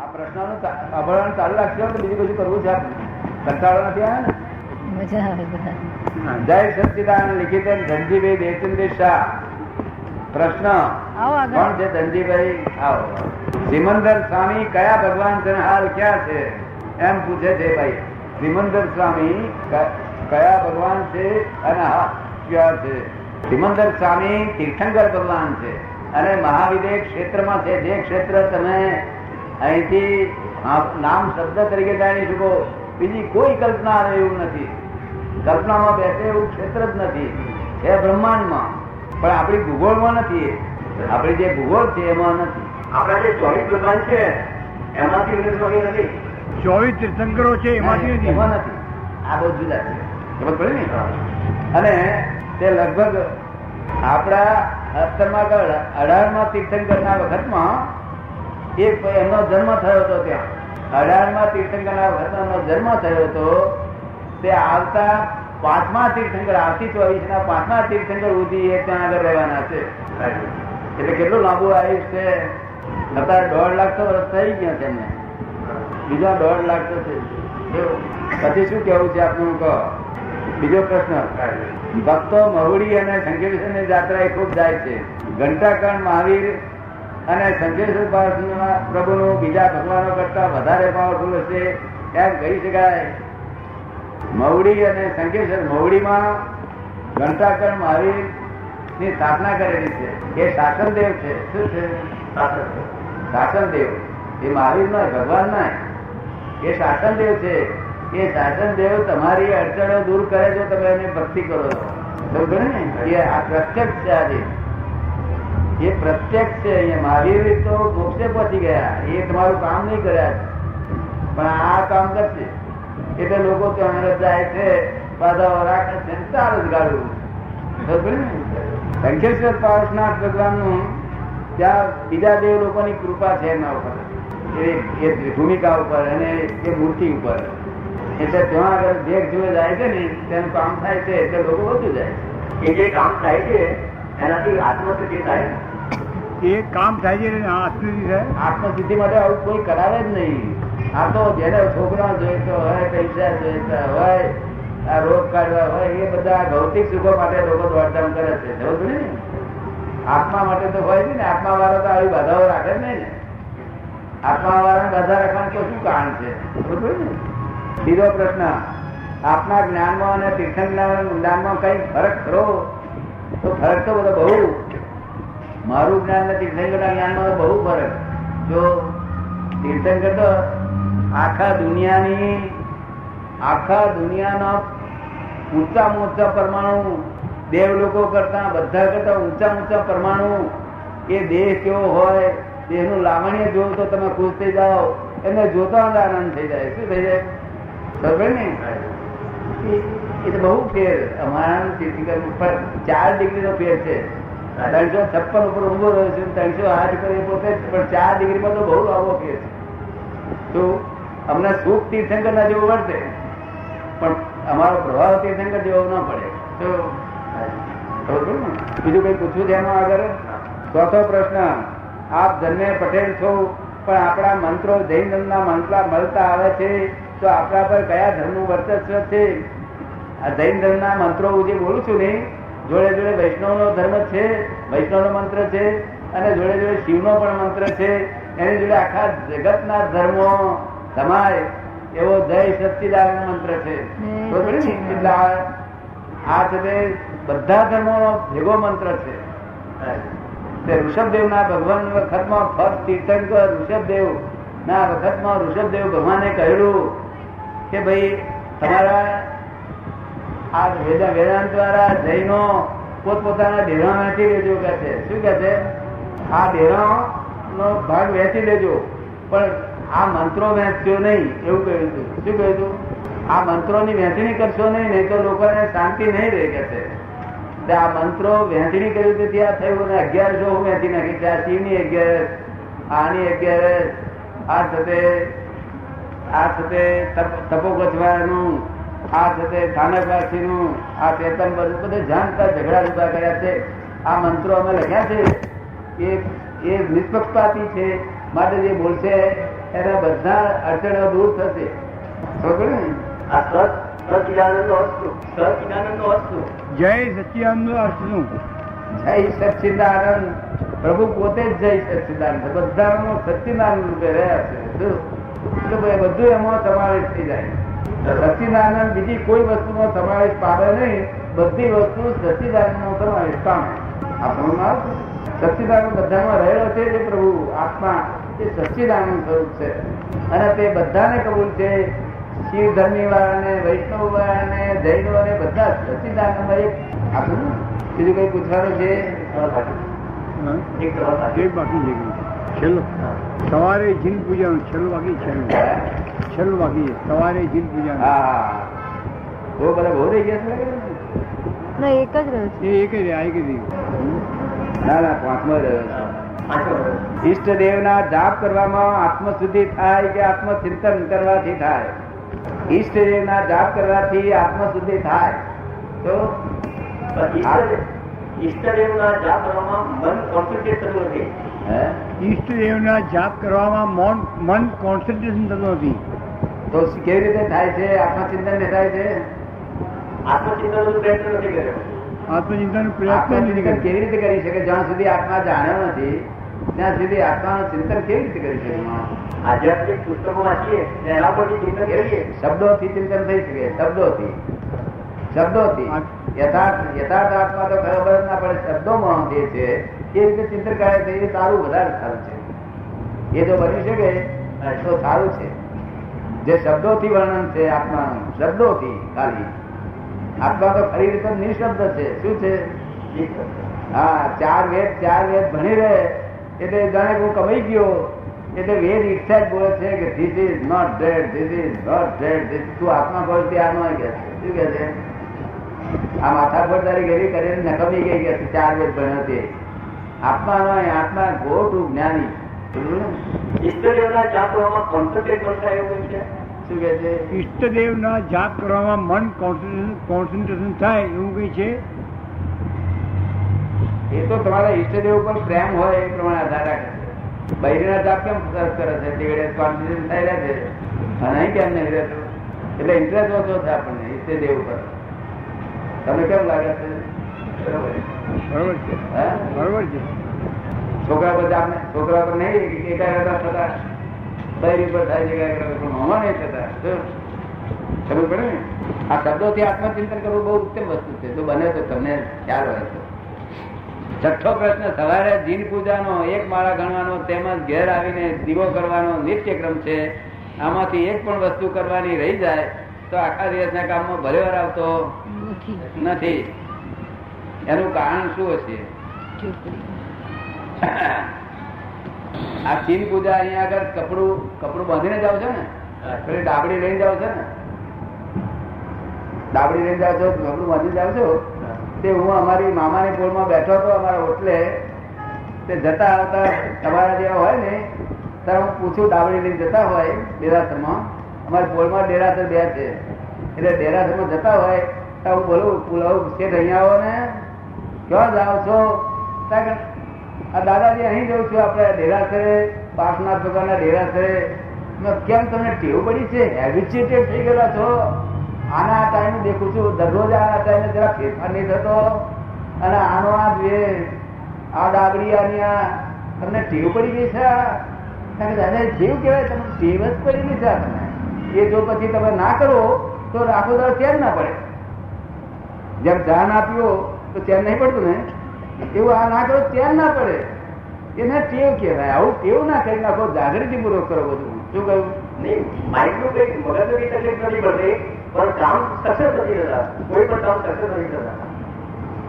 આ પ્રશ્નનું અભરણ ચાલુ રાખશો તો બીજું કશું કરવું છે? કંટાળો નથી આવે ને? મજા આવે. જય સચ્ચિદાનંદ લિખિત ધનજીભાઈ દેવચંદ્ર શાહ. પ્રશ્ન કોણ છે? ધનજીભાઈ આવો. સિમંદર સ્વામી કયા ભગવાન છે? હાલ ક્યાં છે એમ પૂછે છે ભાઈ. સિમંદર સ્વામી કયા ભગવાન છે અને હાલ ક્યાં છે? સિમંદર સ્વામી તીર્થંકર ભગવાન છે અને મહાવિદેહ ક્ષેત્રમાં છે. જે ક્ષેત્ર તમે અહીંથી નામ શબ્દ તરીકે જાણી શકો, બીજી કોઈ કલ્પના આવે એવું નથી. કલ્પનામાં બેસે એવું ક્ષેત્ર જ નથી. એ બ્રહ્માંડમાં, પણ આપણી ભૂગોળમાં નથી. આપણી જે ભૂગોળ છે એમાં નથી. આપણા જે 24 ભગવાન છે એમાંથી નથી. 24 તીર્થંકરો છે એમાંથી નથી. એમાં નથી. આ બહુ જુદા છે. ખબર પડે ને? અને તે લગભગ આપણા 18માં તીર્થંકરના વખતમાં એમનો જન્મ થયો હતો. ત્યાં 18માં તીર્થંકરના વખતમાં એમનો જન્મ થયો હતો. તે આવતા 5મા તીર્થંકર, આવતી 24ના 5મા તીર્થંકર સુધી એ ત્યાં આગળ રહેવાના છે. એટલે કેટલું લાંબુ આયુષ છે. અત્યારે 1.5 લાખ તો વર્ષ થઈ ગયા છે એમને. બીજા 1.5 લાખ તો છે. પછી શું કેવું છે આપનું કહો? બીજો પ્રશ્ન. ભક્તો મહુડી અને શંકરેશ્વરની જાત્રા એ ખૂબ જાય છે. ઘંટાકર્ણ મહાવીર અને શંકરેશ્વર પ્રભુનું બીજા ભગવાનો કરતા વધારે પાવરફુલ હશે એમ કહી શકાય? મહુડી અને શંકરેશ્વર, મહુડીમાં ઘંટાકર્ણ મહાવીર ની સ્થાપના કરેલી છે. એ શાસનદેવ છે. શું છે? શાસનદેવ. એ મહાવીર નો ભગવાન ના, એ શાસનદેવ છે. એ શાસનદેવ તમારી અડચણો દૂર કરે જો તમે એની ભક્તિ કરો તો. ને એ આ પ્રત્યક્ષ છે. આજે એ પ્રત્યક્ષ છે. અહીંયા મહાવીર તો મોક્ષે પહોંચી ગયા. એ તમારું કામ નહીં કર્યા, પણ આ કામ કરશે. એટલે લોકો ત્યાં જાય છે, બાધાઓ રાખે છે, ચાલ જ ગાડું. શંકરેશ્વર પાર્શ્વનાથ ભગવાન નું ત્યાં બીજા દેવ લોકોની કૃપા છે એમના ઉપર, એ ભૂમિકા ઉપર અને એ મૂર્તિ ઉપર. એટલે ત્યાં આગળ જે જીવે જાય છે ને તેનું કામ થાય છે એટલે લોકો બધું જાય. એ જે કામ થાય છે એનાથી આત્મસિદ્ધિ થાય. એ કામ થાય છે આત્મસિદ્ધિ થાય. આત્મસિદ્ધિ માટે આવું કોઈ કરાવે જ નહીં. આ તો જેને છોકરા જોઈતો હોય, પૈસા જોઈતા હોય, આ રોગ કાઢવા હોય, એ બધા ભૌતિક સુખો માટે લોકો દોડધામ કરે છે. સમજ ને? આત્મા માટે તો હોય છે ને. આત્મા વાળા તો આવી બાધાઓ રાખે જ નહીં ને. આત્મા વાળાને બાધા રાખવાનું તો શું કારણ છે? સમજ ને? બીજો પ્રશ્ન. આપના જ્ઞાનમાં અને તીર્થંકરના જ્ઞાનમાં કઈ ફરક ખરો? તો ફરક તો બધો બહુ. મારું જ્ઞાન અને તીર્થંકરના જ્ઞાનમાં બહુ ફરક. જો તીર્થંકર તો આખા દુનિયાના ઊંચામાં ઊંચા પરમાણુ, દેવ લોકો કરતા બધા કરતા ઊંચા પરમાણુ, એ દેહ કેવો હોય, દેહનું લાવણ્ય જોવું તો તમે ખુશ થઈ જાઓ. એને જોતા જ આનંદ થઈ જાય. શું થઈ જાય? ખબર ને? એ તો બહુ ફેર. અમારા તીર્થંકર ઉપર 4 ડિગ્રીનો ફેર છે. 356 ઉપર ઉભો રહ્યો છે, 308 ઉપર એ પોતે, પણ 4 ડિગ્રીમાં તો બહુ લાંબો ફેર છે. તો અમને સુખ તીર્થંકર ના જેવું વર્તે, પણ અમારો પ્રભાવ તીર્થંકર જેવો ના પડે. તો બીજું કઈ પૂછવું છે એમાં આગળ? ચોથો પ્રશ્ન. આપ જન્મે પટેલ છો, પણ આપણા મંત્રો જૈન ધર્મના મંત્ર મળતા આવે છે, તો આપણા પર કયા ધર્મનું વર્ચસ્વ છે? આ જૈન ધર્મના મંત્રો હું જે બોલું છું ને, જોડે જોડે વૈષ્ણવનો ધર્મ છે, વૈષ્ણવનો મંત્ર છે, અને જોડે જોડે શિવનો પણ મંત્ર છે. એની જોડે આખા જગતના ધર્મો સમાય એવો જય સચ્ચિદાનંદ મંત્ર છે. એટલે આ છે તે બધા ધર્મો ભેગો મંત્ર છે. તે ઋષભદેવ ના ભગવાન વખતમાં ફર્સ્ટ તીર્થંકર ઋષભદેવ ના વખતમાં ઋષભદેવ ભગવાને કહ્યું કે ભાઈ તમારા આ વેદાંત દ્વારા જૈનો પોતપોતાના ડેરા વહેંચી લેજો કે છે. શું કે છે? આ ડેરા નો ભાગ વહેંચી લેજો, પણ આ મંત્રો વહેંચજો નહીં, એવું કહ્યું હતું. શું કહ્યું હતું? આ મંત્રોની વહેંચણી કરશો નહીં તો લોકોને શાંતિ નહીં રહે કે છે. આ મંત્રો વહેંચણી કર્યું તો ત્યાં થયું ને 1100 હું વહેંચી નાખી. ત્યાં શિવની 11, આની 11, આ સાથે તપોગોચવાનું, આ સાથે સ્થાનકવાસીનું, આ ચેતન બધું જાણતા ઝઘડા રૂપા કર્યા છે. આ મંત્રો અમે લખ્યા છે એ નિષ્પક્ષપાતી છે, માટે જે બોલશે એના બધા અડચણો દૂર થશે. સમજો ને? આ સચિદાનંદનો અર્થ શું? સચિદાનંદનો અર્થ શું? જય સચ્ચિદાનંદનો અર્થ શું? જય સચ્ચિદાનંદ પ્રભુ પોતે જ જય સચ્ચિદાનંદ બધાનો સચ્ચિદાનંદ રૂપે રહ્યા છે. શું? એટલે બધું એમાં સમાવેશ થઈ જાય. સચ્ચિદાનંદ બીજી કોઈ વસ્તુનો સમાવેશ પામે નહીં, બધી વસ્તુ સચ્ચિદાનંદનો સમાવેશ પામે. આ સમજમાં આવે છે? સચ્ચિદાનંદ બધામાં રહેલો છે. જે પ્રભુ આત્મા એ સચ્ચિદાનંદ સ્વરૂપ છે અને તે બધાને કબૂલ છે. શિવ ધર્મી વાળાને, વૈષ્ણવ વાળાને, જૈનોને બધા સચ્ચિદાનંદ એક. આપણું બીજું કઈ પૂછવાનું છે? હા? એક બાકી છે છેલ્લો. સવારે જીન પૂજાનું છેલ્લું બાકી. છેલ્લું બાકી છે સવારે જીન પૂજાનું. હા બહુ બધા બહુ થઈ ગયા છે. ના એક જ રહ્યો છે. એ એક જ આ એક જ રહ્યું. ના ના પાંચમો રહ્યો છે. ઈષ્ટદેવના જાપ કરવામાં આત્મશુદ્ધિ થાય કે આત્મચિંતન કરવાથી થાય? ઈષ્ટદેવના જાપ કરવાથી આત્મશુદ્ધિ થાય. તો ઈષ્ટદેવના જાપ કરવામાં મન કોન્સન્ટ્રેટ થતું નથી. ઈષ્ટદેવના જાપ કરવામાં મન કોન્સન્ટ્રેશન થતું નથી. તો કેવી રીતે થાય છે? આત્મચિંતન થાય છે. આત્મચિંતનનો પ્રયત્ન નથી કર્યો. આત્મચિંતન પ્રયત્ન નથી આત્મચિંતન કર્યો. કેવી રીતે કરી શકે? જ્યાં સુધી આત્મા જાણ્યો નથી ત્યાં સુધી આત્માનું ચિંતન કેવી રીતે કરી શકે? આધ્યાત્મિક પુસ્તકો વાંચીએ એના પરથી ચિંતન કરીએ. શબ્દોથી ચિંતન થઈ શકે. શબ્દોથી યથાર્થ આત્મા તો ખબર ના પડે. શબ્દોમાં જે છે એ રીતે ચિંતન કરે છે. એ સારું, વધારે સારું છે. એ જો બની શકે તો સારું છે. જે શબ્દોથી વર્ણન છે આત્માનું, શબ્દોથી ખાલી. આત્મા તો ખરી રીતે નિશબ્દ છે. શું છે? હા, ચાર વેદ ભણી રહે એટલે જાણે હું કમાઈ ગયો. એટલે વેદ ઈચ્છા જ બોલે છે કે this is not dead, this is not dead. તું આત્મા બોલ ત્યાં ન કે શું કે છે? આ માથાફોડદારી ગેરી કરીને નકમી ગઈ ગયા. ચાર વેદ ભણ્યો તે આત્મા નો. આત્મા ગોટું જ્ઞાની. ઈષ્ટદેવના જાપ કરવામાં કોન્સન્ટ્રેટ ન થાય એવું છે. શું કે છે? ઈષ્ટદેવના જાપ કરવામાં મન કોન્સન્ટ્રેશન થાય એવું કઈ છે? એ તો તમારા ઈષ્ટદેવ ઉપર પ્રેમ હોય એ પ્રમાણે આધાર રાખે છે. બૈરીના જાપ કેમ સરસ કરે છે? કોન્ફિડન્સ થઈ રહે છે અને અહીં કેમ નહીં રહેતો? એટલે ઇન્ટરેસ્ટ ઓછો છે આપણને ઈષ્ટદેવ ઉપર. તમને કેમ લાગે છે? બરોબર છે. હા? બરોબર છે. છોકરા પર આપણે છોકરા પર નહીં એકાગ્રતા થતા, બૈરી પર થાય છે એકાગ્રતા, પણ મોમાં નહીં થતા. સમજ પડે ને? આ શબ્દોથી આત્મચિંતન કરવું બહુ ઉત્તમ વસ્તુ છે. જો બને તો તમને ખ્યાલ હોય તો. છઠ્ઠો પ્રશ્ન, સવારે જીન પૂજાનો એક માળા ગણવાનો તેમજ ઘેર આવીને દીવો કરવાનો નિત્યક્રમ છે. આમાંથી એક પણ વસ્તુ કરવાની રહી જાય તો આખા દિવસના કામમાં ભરેવાર આવતો નથી. એનું કારણ શું હશે? આ જીન પૂજા અહીંયા આગળ કપડું બાંધીને જાવ છો ને? પેલી ડાબડી લઈને જાવ છો ને? ડાબડી લઈને જાવ છો, કપડું બાંધીને જાવ છો. તે હું અમારી મામાની પોળમાં બેઠો હતો અમારા હોટલે. તે જતા આવતા તમારા જેવા હોય ને ત્યારે હું પૂછું, ડાબડી લઈને જતા હોય ડેરાસરમાં, અમારી પોળમાં ડેરાસર બે છે, એટલે ડેરાસરમાં જતા હોય તો હું બોલું, પુલાવ શેઠ અહીંયા આવો ને, ક્યાં જાઓ છો? આ દાદાજી અહીં જઉં છું આપણે ડેરાસરે, પાર્શનાથ ભગવાનના ડેરાસરે. કેમ તમને ટેવ પડી છે? હેબિચ્યુએટેડ થઈ ગયેલા છો? આના ટાઈમે દેખું છું દરરોજ આના ટાઈમે જરા ફેરફાર નહીં થતો અને આનો આ જોઈએ આ ડાબડી આની આ તમને ટેવ પડી ગઈ છે. દાદા ટેવ કહેવાય, તમને ટેવ જ પડી ગઈ છે તમને. એ જો પછી તમે ના કરો તો આખો દાડો ચેન ના પડે. જેમ ધ્યાન આપ્યો તો ચેન નહીં પડતું ને, એવું આ ના કરો ચેન ના પડે. એને ટેવ કહેવાય. આવું ટેવ ના કરી નાખો, જાગૃતિ પૂર્વક કરો બધું. શું કહ્યું? નહીં, માઇન્ડનું કઈ મગજનું કઈ તકલીફ નથી પડતી, પણ કામ સક્સેસ નથી થતા. કોઈ પણ કામ સક્સેસ નથી થતા.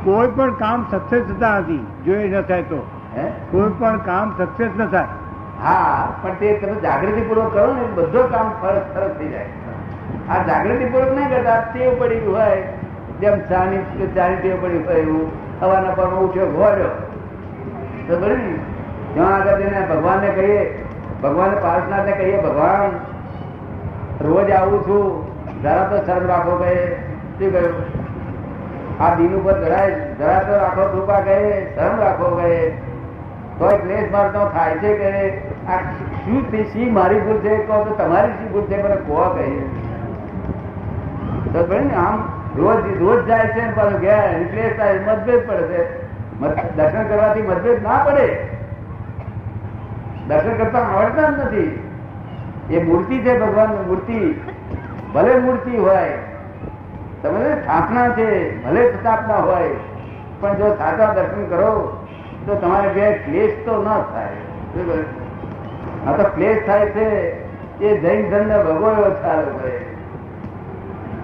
કોઈ પણ કામ સક્સેસ થતા નથી જો એ ન થાય તો. કોઈ પણ કામ સક્સેસ ન થાય. હા, પણ તે તમે જાગૃતિ પૂર્વક કરો ને બધો કામ સરસ થઈ જાય. આ જાગૃતિ પૂર્વક નહીં કરતા ટેવ પડી ગયું હોય, જેમ ચાની ટેવ પડી હોય એવું સવારના પરમાં ઉઠ્યો ઘોડ્યો તો બને ને. ત્યાં આગળ જઈને ભગવાનને કહીએ, ભગવાન પાર્શનાથને કહીએ, ભગવાન રોજ આવું છું, જરા તો શરમ રાખો. કહે શું કહ્યું? આ દિન ઉપર જરા તો રાખો કૃપા. કહે શરમ રાખો. કહે કોઈ ક્લેશ મારતો થાય છે કે આ શું તે શી મારી ભૂલ છે કહો તો તમારી શી ભૂલ છે મને કહો કહીએ તો ભલે ને આમ રોજ રોજ જાય છે ને પાછું ગયા રિપ્લેસ થાય મતભેદ પડે છે દર્શન કરવાથી મતભેદ ના પડે દર્શન કરતા આવડતા જ નથી એ મૂર્તિ છે ભગવાનની મૂર્તિ ભલે મૂર્તિ હોય તમે સ્થાપના છે ભલે સ્થાપના હોય પણ જો સાચા દર્શન કરો તો તમારે બે ક્લેશ તો ન થાય આ તો ક્લેશ થાય છે એ જૈન ધન ને ભગવાન ઓછા લોકો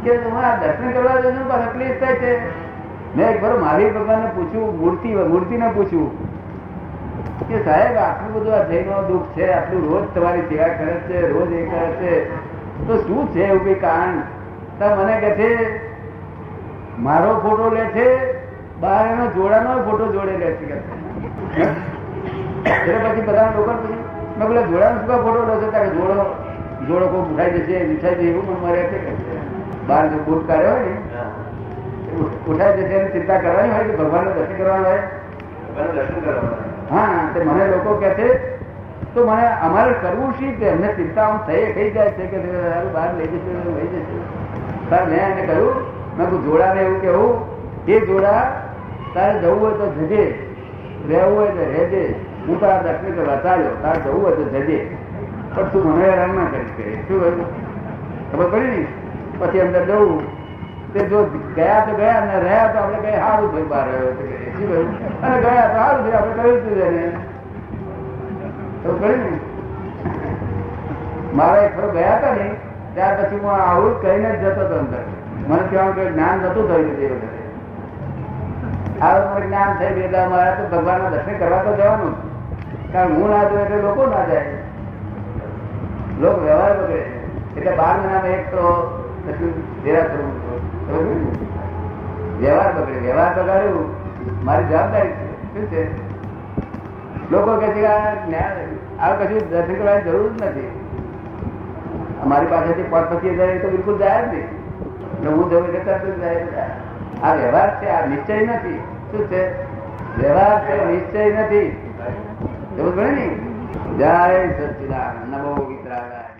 કે તમારા દર્શન કરવા જશો પાછા ક્લેશ થાય છે મેં એક બરો મહાવીર ભગવાનને પૂછ્યું મૂર્તિને પૂછ્યું કે સાહેબ આટલું બધું આ જૈનો દુઃખ છે આટલું રોજ તમારી સેવા કરે છે રોજ એ કરે છે તો શું છે એવું કઈ કારણ તો મને કહે છે મારો ફોટો લે છે બહાર એનો જોડાનો ફોટો જોડે લે છે એટલે પછી બધા લોકો પછી મેં બોલે જોડાનો શું ફોટો લે છે તારે જોડો કોઈ ઉઠાઈ જશે વિછાઈ જશે એવું મને રહે છે બહાર જો બૂટ કાઢ્યો હોય ને ઉઠાઈ જશે એની ચિંતા કરવાની હોય કે ભગવાનનું દર્શન કરવાનું હોય દર્શન કરવા હા તે મને લોકો કહે છે તો મને અમારે કરવું શી કે એમને ચિંતા આમ થઈ જાય છે કે બહાર લઈ જશે લઈ જશે સર મેં એને કહ્યું મેં જોડાને એવું કેવું એ જોડા તારે જવું હોય તો જજે રહેવું હોય તો રહેજે હું તારા દર્શન કરવા ચાલ્યો તારે જવું હોય તો જજે પણ તું મને હેરાન ના કરીશ શું કહ્યું ખબર પડી ને પછી અંદર જવું તે જો ગયા તો ગયા ને રહ્યા તો આપણે કઈ સારું થયું બહાર રહ્યો શું કહ્યું અને ગયા તો સારું થયું આપણે કહ્યું હતું એને ખબર પડી ને મારા એક ફરો ગયા હતા ને ત્યાર પછી હું આવું કહીને જ જતો હતો અંદર મને કહેવાનું કે જ્ઞાન નતું થયું તે વખતે આ મને જ્ઞાન થઈ ગયું એટલે અમારે તો ભગવાનના દર્શન કરવા તો જવાનું કારણ હું ના જોઉં એટલે લોકો ના જાય લોકો વ્યવહાર બગડે એટલે 12 મહિનામાં એક તો વ્યવહાર બગડે વ્યવહાર બગાડ્યું મારી જવાબદારી શું છે લોકો કે છે આ કશું દર્શન કરવાની જરૂર જ નથી અમારી પાસેથી 5-25,000 તો બિલકુલ જાય જ નહીં એટલે હું જવું એટલે જાય આ વ્યવહાર છે આ નિશ્ચય નથી શું છે વ્યવહાર છે નિશ્ચય નથી એવું ગણે ને જય સચિદાનંદ નમો વિતરાગાય